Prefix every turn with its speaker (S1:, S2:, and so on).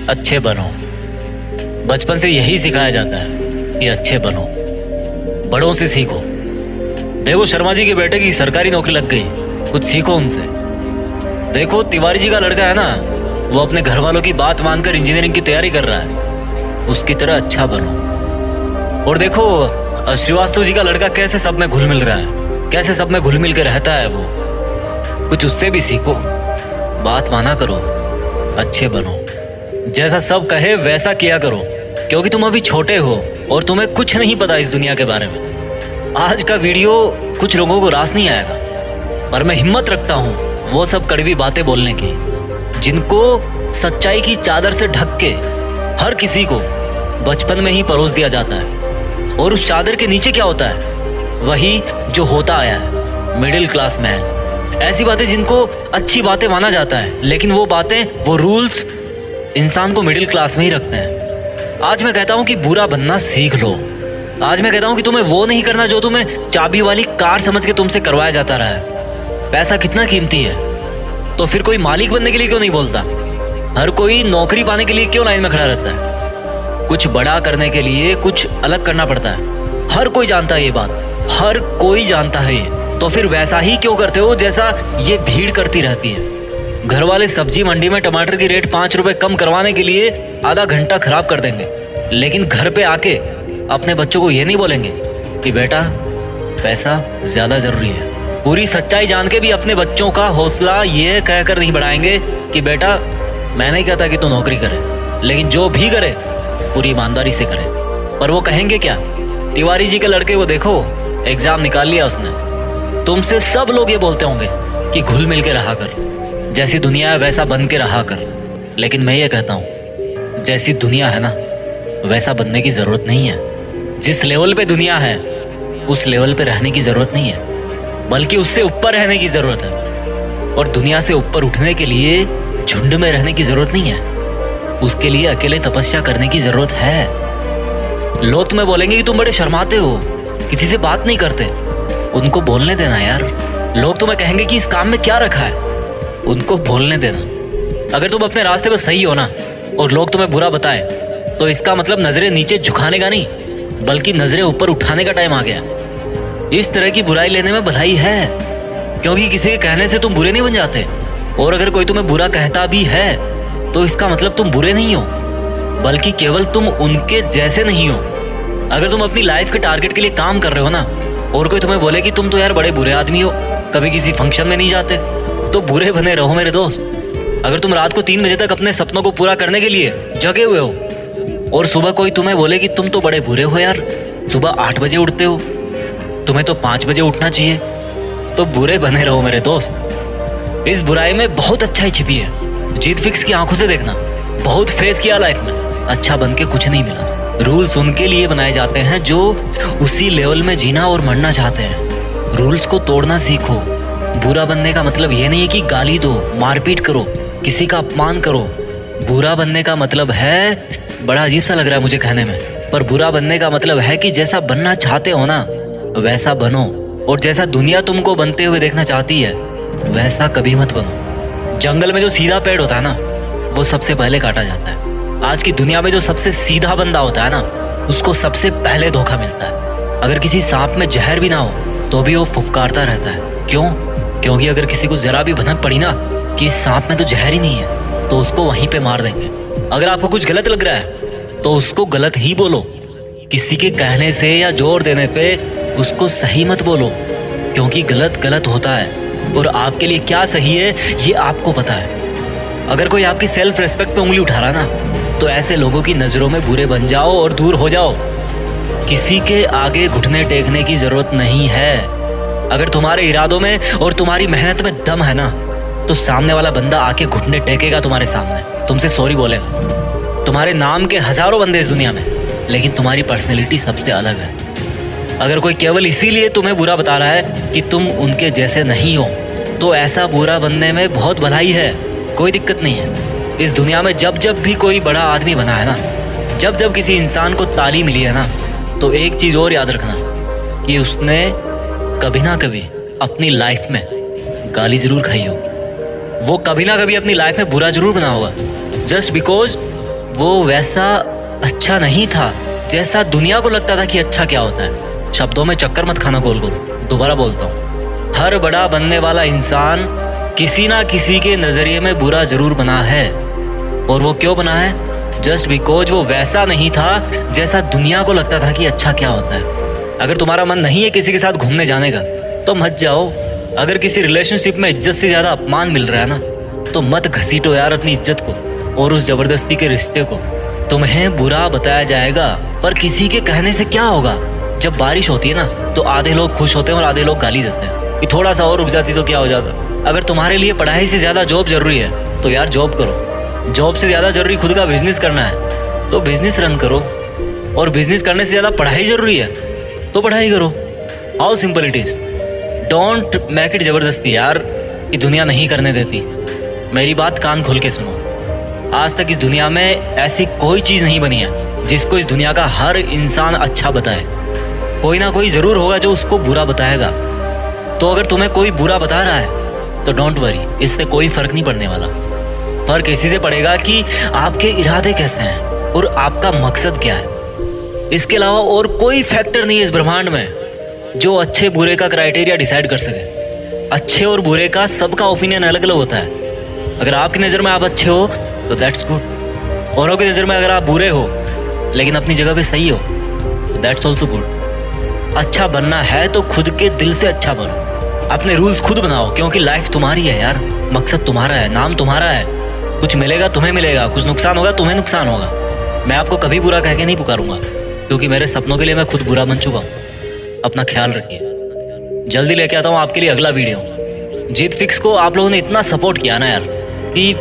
S1: अच्छे बनो। बचपन से यही सिखाया जाता है कि अच्छे बनो, बड़ों से सीखो। देखो शर्मा जी के बेटे की सरकारी नौकरी लग गई, कुछ सीखो उनसे। देखो तिवारी जी का लड़का है ना, वो अपने घर वालों की बात मानकर इंजीनियरिंग की तैयारी कर रहा है, उसकी तरह अच्छा बनो। और देखो श्रीवास्तव जी का लड़का कैसे सब में घुल मिल रहा है, कैसे सब में घुल मिल के रहता है वो, कुछ उससे भी सीखो। बात माना करो, अच्छे बनो, जैसा सब कहे वैसा किया करो, क्योंकि तुम अभी छोटे हो और तुम्हें कुछ नहीं पता इस दुनिया के बारे में। आज का वीडियो कुछ लोगों को रास नहीं आएगा, पर मैं हिम्मत रखता हूँ वो सब कड़वी बातें बोलने की, जिनको सच्चाई की चादर से ढक के हर किसी को बचपन में ही परोस दिया जाता है। और उस चादर के नीचे क्या होता है? वही जो होता आया है, मिडिल क्लास मैन। ऐसी बातें जिनको अच्छी बातें माना जाता है, लेकिन वो बातें, वो रूल्स इंसान को मिडिल क्लास में ही रखते हैं। आज मैं कहता हूँ कि बुरा बनना सीख लो। आज मैं कहता हूँ कि तुम्हें वो नहीं करना जो तुम्हें चाबी वाली कार समझ के तुमसे करवाया जाता रहा है। पैसा कितना कीमती है, तो फिर कोई मालिक बनने के लिए क्यों नहीं बोलता? हर कोई नौकरी पाने के लिए क्यों लाइन में खड़ा रहता है? कुछ बड़ा करने के लिए कुछ अलग करना पड़ता है। हर कोई जानता है ये बात, हर कोई जानता है ये। तो फिर वैसा ही क्यों करते हो जैसा ये भीड़ करती रहती है? घर वाले सब्जी मंडी में टमाटर की रेट 5 रुपए कम करवाने के लिए आधा घंटा खराब कर देंगे, लेकिन घर पे आके अपने बच्चों को ये नहीं बोलेंगे कि बेटा पैसा ज्यादा जरूरी है। पूरी सच्चाई जान के भी अपने बच्चों का हौसला ये कहकर नहीं बढ़ाएंगे कि बेटा मैं नहीं कहता कि तू नौकरी करे, लेकिन जो भी करे पूरी ईमानदारी से करे। पर वो कहेंगे क्या? तिवारी जी के लड़के को देखो, एग्जाम निकाल लिया उसने। तुमसे सब लोग ये बोलते होंगे कि घुल मिल के रहा कर, जैसी दुनिया है वैसा बन के रहा कर। लेकिन मैं ये कहता हूँ, जैसी दुनिया है ना वैसा बनने की जरूरत नहीं है। जिस लेवल पे दुनिया है उस लेवल पे रहने की जरूरत नहीं है, बल्कि उससे ऊपर रहने की जरूरत है। और दुनिया से ऊपर उठने के लिए झुंड में रहने की जरूरत नहीं है, उसके लिए अकेले तपस्या करने की जरूरत है। लोग तुम्हें बोलेंगे कि तुम बड़े शर्माते हो, किसी से बात नहीं करते। उनको बोलने देना यार। लोग तुम्हें कहेंगे कि इस काम में क्या रखा है, उनको बोलने देना। अगर तुम अपने रास्ते पर सही हो ना और लोग तुम्हें बुरा बताए, तो इसका मतलब नजरें नीचे झुकाने का नहीं, बल्कि नजरें ऊपर उठाने का टाइम आ गया। इस तरह की बुराई लेने में भलाई है, क्योंकि किसी के कहने से तुम बुरे नहीं बन जाते। और अगर कोई तुम्हें बुरा कहता भी है तो इसका मतलब तुम बुरे नहीं हो, बल्कि केवल तुम उनके जैसे नहीं हो। अगर तुम अपनी लाइफ के टारगेट के लिए काम कर रहे हो ना, और कोई तुम्हें बोले कि तुम तो यार बड़े बुरे आदमी हो, कभी किसी फंक्शन में नहीं जाते, तो बुरे बने रहो मेरे दोस्त। अगर तुम रात को 3 बजे तक अपने सपनों को पूरा करने के लिए जगे हुए हो और सुबह कोई तुम्हें बोले कि तुम तो बड़े बुरे हो यार, सुबह 8 बजे उठते हो, तुम्हें तो 5 बजे उठना चाहिए, तो बुरे बने रहो मेरे दोस्त। इस बुराई में बहुत अच्छाई छिपी है। जीत फिक्स की आंखों से देखना, बहुत फेस किया लाइफ में, अच्छा बन के कुछ नहीं मिला। रूल्स उनके लिए बनाए जाते हैं जो उसी लेवल में जीना और मरना चाहते हैं। रूल्स को तोड़ना सीखो। बुरा बनने का मतलब ये नहीं है कि गाली दो, मारपीट करो, किसी का अपमान करो। बुरा बनने का मतलब है, बड़ा अजीब सा लग रहा है मुझे कहने में, पर बुरा बनने का मतलब है कि जैसा बनना चाहते हो ना वैसा बनो, और जैसा दुनिया तुमको बनते हुए देखना चाहती है वैसा कभी मत बनो। जंगल में जो सीधा पेड़ होता है ना वो सबसे पहले काटा जाता है। आज की दुनिया में जो सबसे सीधा बंदा होता है ना उसको सबसे पहले धोखा मिलता है। अगर किसी सांप में जहर भी ना हो तो भी वो फुफकारता रहता है। क्यों? क्योंकि अगर किसी को जरा भी भनक पड़ी ना कि इस सांप में तो जहर ही नहीं है, तो उसको वहीं पे मार देंगे। अगर आपको कुछ गलत लग रहा है तो उसको गलत ही बोलो। किसी के कहने से या जोर देने पे उसको सही मत बोलो, क्योंकि गलत गलत होता है और आपके लिए क्या सही है ये आपको पता है। अगर कोई आपकी सेल्फ रिस्पेक्ट पे उंगली उठा रहा ना, तो ऐसे लोगों की नजरों में बुरे बन जाओ और दूर हो जाओ। किसी के आगे घुटने टेकने की जरूरत नहीं है। अगर तुम्हारे इरादों में और तुम्हारी मेहनत में दम है ना, तो सामने वाला बंदा आके घुटने टेकेगा तुम्हारे सामने, तुमसे सॉरी बोलेगा। तुम्हारे नाम के हजारों बंदे इस दुनिया में, लेकिन तुम्हारी पर्सनैलिटी सबसे अलग है। अगर कोई केवल इसीलिए तुम्हें बुरा बता रहा है कि तुम उनके जैसे नहीं हो, तो ऐसा बुरा बनने में बहुत भलाई है, कोई दिक्कत नहीं है। इस दुनिया में जब जब भी कोई बड़ा आदमी बना है ना, जब जब किसी इंसान को ताली मिली है ना, तो एक चीज और याद रखना कि उसने कभी ना कभी अपनी लाइफ में गाली जरूर खाई होगी। वो कभी ना कभी अपनी लाइफ में बुरा जरूर बना होगा, जस्ट बिकॉज वो वैसा अच्छा नहीं था जैसा दुनिया को लगता था कि अच्छा क्या होता है। शब्दों में चक्कर मत खाना गोल गोल। दोबारा बोलता हूँ, हर बड़ा बनने वाला इंसान किसी ना किसी के नजरिए में बुरा जरूर बना है। और वो क्यों बना है? जस्ट बिकॉज वो वैसा नहीं था जैसा दुनिया को लगता था कि अच्छा क्या होता है। अगर तुम्हारा मन नहीं है किसी के साथ घूमने जाने का तो मत जाओ। अगर किसी रिलेशनशिप में इज्जत से ज्यादा अपमान मिल रहा है ना, तो मत घसीटो यार अपनी इज्जत को और उस जबरदस्ती के रिश्ते को। तुम्हें बुरा बताया जाएगा, पर किसी के कहने से क्या होगा? जब बारिश होती है ना, तो आधे लोग खुश होते हैं और आधे लोग गाली देते हैं कि थोड़ा सा और रुक जाती तो क्या हो जाता। अगर तुम्हारे लिए पढ़ाई से ज्यादा जॉब जरूरी है तो यार जॉब करो। जॉब से ज्यादा जरूरी खुद का बिजनेस करना है तो बिजनेस रन करो। और बिजनेस करने से ज्यादा पढ़ाई जरूरी है तो पढ़ाई करो। How simple it is. Don't make it जबरदस्ती यार, ये दुनिया नहीं करने देती। मेरी बात कान खोल के सुनो। आज तक इस दुनिया में ऐसी कोई चीज नहीं बनी है जिसको इस दुनिया का हर इंसान अच्छा बताए। कोई ना कोई जरूर होगा जो उसको बुरा बताएगा। तो अगर तुम्हें कोई बुरा बता रहा है तो डोंट वरी, इससे कोई फर्क नहीं पड़ने वाला। फर्क इसी से पड़ेगा कि आपके इरादे कैसे हैं और आपका मकसद क्या है। इसके अलावा और कोई फैक्टर नहीं है इस ब्रह्मांड में जो अच्छे बुरे का क्राइटेरिया डिसाइड कर सके। अच्छे और बुरे का सबका ओपिनियन अलग अलग होता है। अगर आपकी नज़र में आप अच्छे हो तो दैट्स गुड। औरों की नज़र में अगर आप बुरे हो लेकिन अपनी जगह पे सही हो तो दैट्स ऑल्सो गुड। अच्छा बनना है तो खुद के दिल से अच्छा बनो। अपने रूल्स खुद बनाओ, क्योंकि लाइफ तुम्हारी है यार। मकसद तुम्हारा है, नाम तुम्हारा है। कुछ मिलेगा तुम्हें मिलेगा, कुछ नुकसान होगा तुम्हें नुकसान होगा। मैं आपको कभी बुरा कह के नहीं पुकारूंगा, क्योंकि मेरे सपनों के लिए मैं खुद बुरा बन चुका हूँ। अपना ख्याल रखिए। जल्दी लेके आता हूँ आपके लिए अगला वीडियो। जीत फिक्स को आप लोगों ने इतना सपोर्ट किया ना यार कि